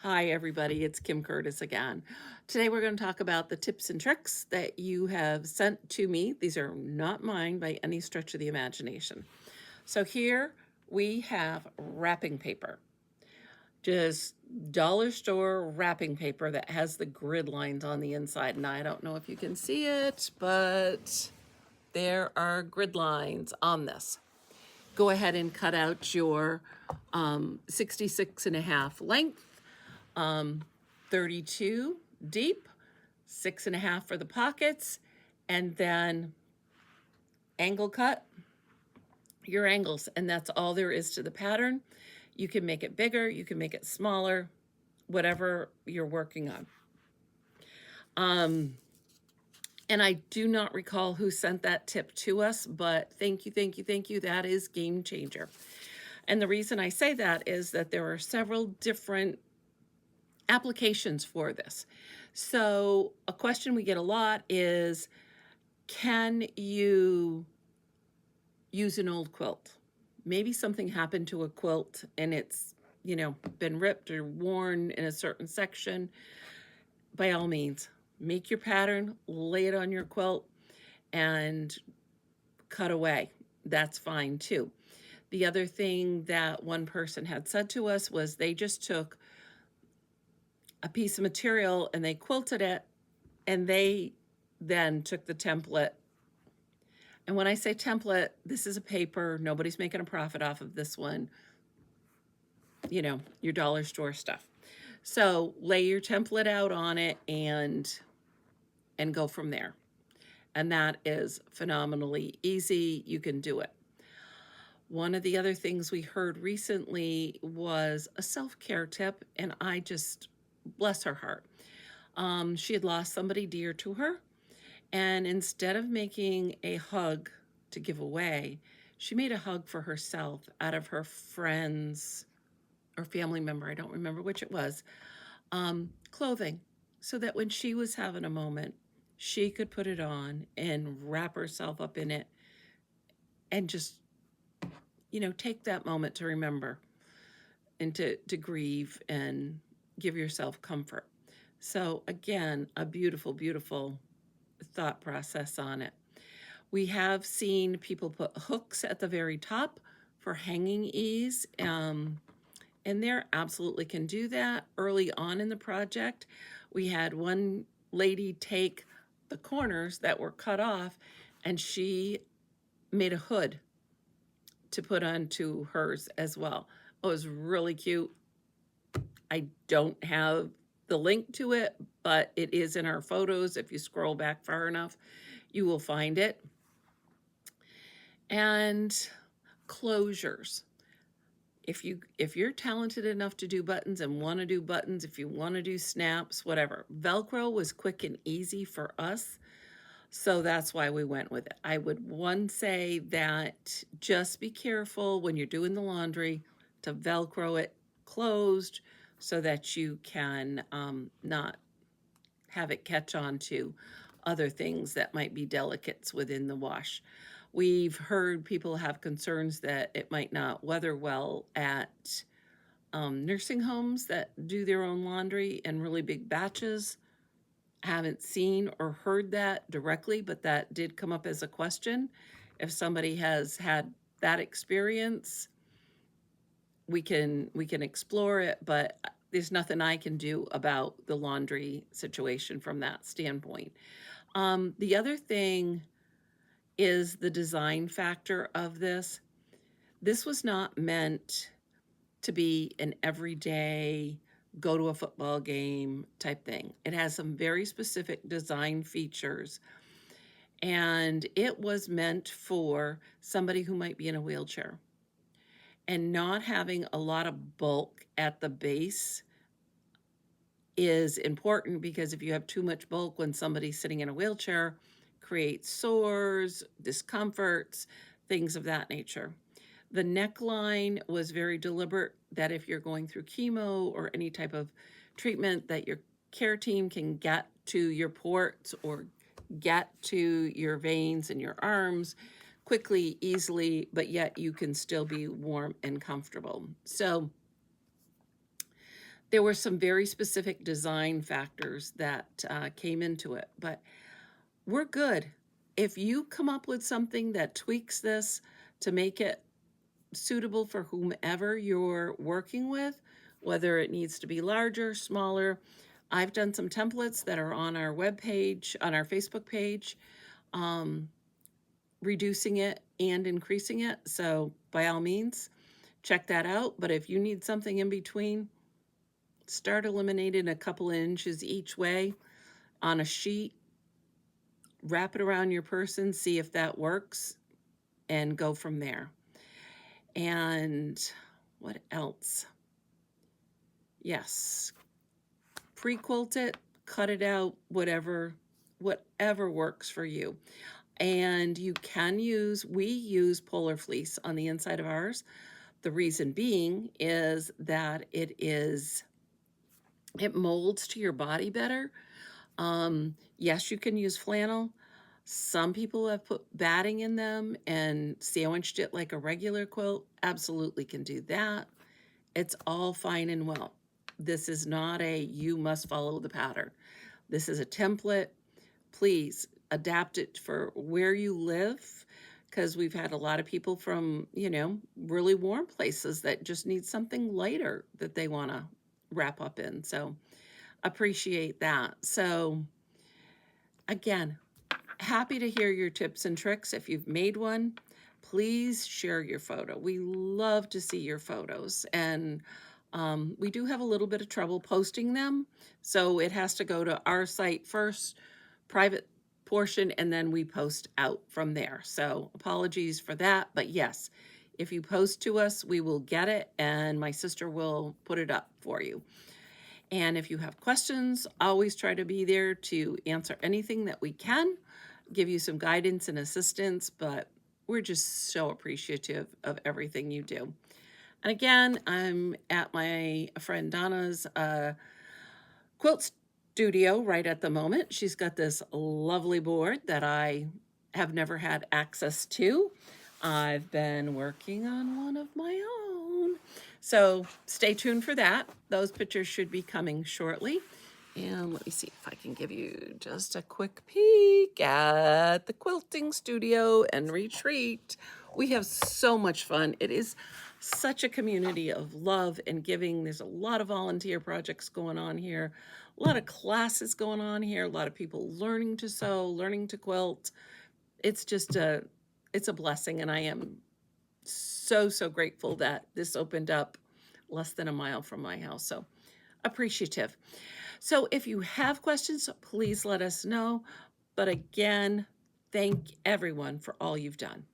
Hi everybody, it's Kim Curtis again. Today we're going to talk about the tips and tricks that you have sent to me. These are not mine by any stretch of the imagination. So here we have wrapping paper. Just dollar store wrapping paper that has the grid lines on the inside. And I don't know if you can see it, but there are grid lines on this. Go ahead and cut out your 66.5 length, 32 deep, 6.5 for the pockets, and then angle cut your angles. And that's all there is to the pattern. You can make it bigger, you can make it smaller, whatever you're working on. And I do not recall who sent that tip to us, but thank you, thank you, thank you. That is game changer. And the reason I say that is that there are several different applications for this. So a question we get a lot is, can you use an old quilt? Maybe something happened to a quilt and it's, been ripped or worn in a certain section. By all means, make your pattern, lay it on your quilt, and cut away. That's fine too. The other thing that one person had said to us was they just took a piece of material and they quilted it, and they then took the template. And when I say template, this is a paper. Nobody's making a profit off of this one. Your dollar store stuff. So lay your template out on it and go from there. And that is phenomenally easy. You can do it. One of the other things we heard recently was a self-care tip, and I just, bless her heart. She had lost somebody dear to her, and instead of making a hug to give away, she made a hug for herself out of her friend's or family member, I don't remember which it was, clothing, so that when she was having a moment, she could put it on and wrap herself up in it and just, take that moment to remember and to grieve and give yourself comfort. So again, a beautiful, beautiful thought process on it. We have seen people put hooks at the very top for hanging ease, and there absolutely can do that. Early on in the project, we had one lady take the corners that were cut off and she made a hood to put onto hers as well. It was really cute. I don't have the link to it, but it is in our photos. If you scroll back far enough, you will find it. And closures. If you're talented enough to do buttons and want to do buttons, if you want to do snaps, whatever. Velcro was quick and easy for us, so that's why we went with it. I would say that just be careful when you're doing the laundry to Velcro it closed so that you can not have it catch on to other things that might be delicates within the wash. We've heard people have concerns that it might not weather well at nursing homes that do their own laundry in really big batches. I haven't seen or heard that directly, but that did come up as a question. If somebody has had that experience, we can explore it, but there's nothing I can do about the laundry situation from that standpoint. The other thing is the design factor of this. This was not meant to be an everyday go to a football game type thing. It has some very specific design features, and it was meant for somebody who might be in a wheelchair. And not having a lot of bulk at the base is important, because if you have too much bulk when somebody's sitting in a wheelchair, creates sores, discomforts, things of that nature. The neckline was very deliberate, that if you're going through chemo or any type of treatment, that your care team can get to your ports or get to your veins in your arms quickly, easily, but yet you can still be warm and comfortable. So There were some very specific design factors that came into it, but we're good. If you come up with something that tweaks this to make it suitable for whomever you're working with, whether it needs to be larger, smaller. I've done some templates that are on our webpage, on our Facebook page, um, reducing it and increasing it. So by all means, check that out. But if you need something in between, start eliminating a couple of inches each way on a sheet, wrap it around your person, see if that works, and go from there. And what else? Yes, pre-quilt it, cut it out, whatever works for you. And you can we use polar fleece on the inside of ours. The reason being is that it molds to your body better. Yes, you can use flannel. Some people have put batting in them and sandwiched it like a regular quilt. Absolutely can do that. It's all fine and well. This is not you must follow the pattern. This is a template. Please adapt it for where you live, because we've had a lot of people from, really warm places that just need something lighter that they want to wrap up in. So appreciate that. So again, happy to hear your tips and tricks. If you've made one, please share your photo. We love to see your photos. And we do have a little bit of trouble posting them. So it has to go to our site first, private portion, and then we post out from there. So apologies for that. But yes, if you post to us, we will get it and my sister will put it up for you. And if you have questions, always try to be there to answer anything that we can, give you some guidance and assistance, but we're just so appreciative of everything you do. And again, I'm at my friend Donna's quilt studio right at the moment. She's got this lovely board that I have never had access to. I've been working on one of my own. So stay tuned for that. Those pictures should be coming shortly. And let me see if I can give you just a quick peek at the quilting studio and retreat. We have so much fun. It is such a community of love and giving. There's a lot of volunteer projects going on here, a lot of classes going on here, a lot of people learning to sew, learning to quilt. It's just it's a blessing, and I am so, so grateful that this opened up less than a mile from my house. So appreciative. So if you have questions, please let us know. But again, thank everyone for all you've done.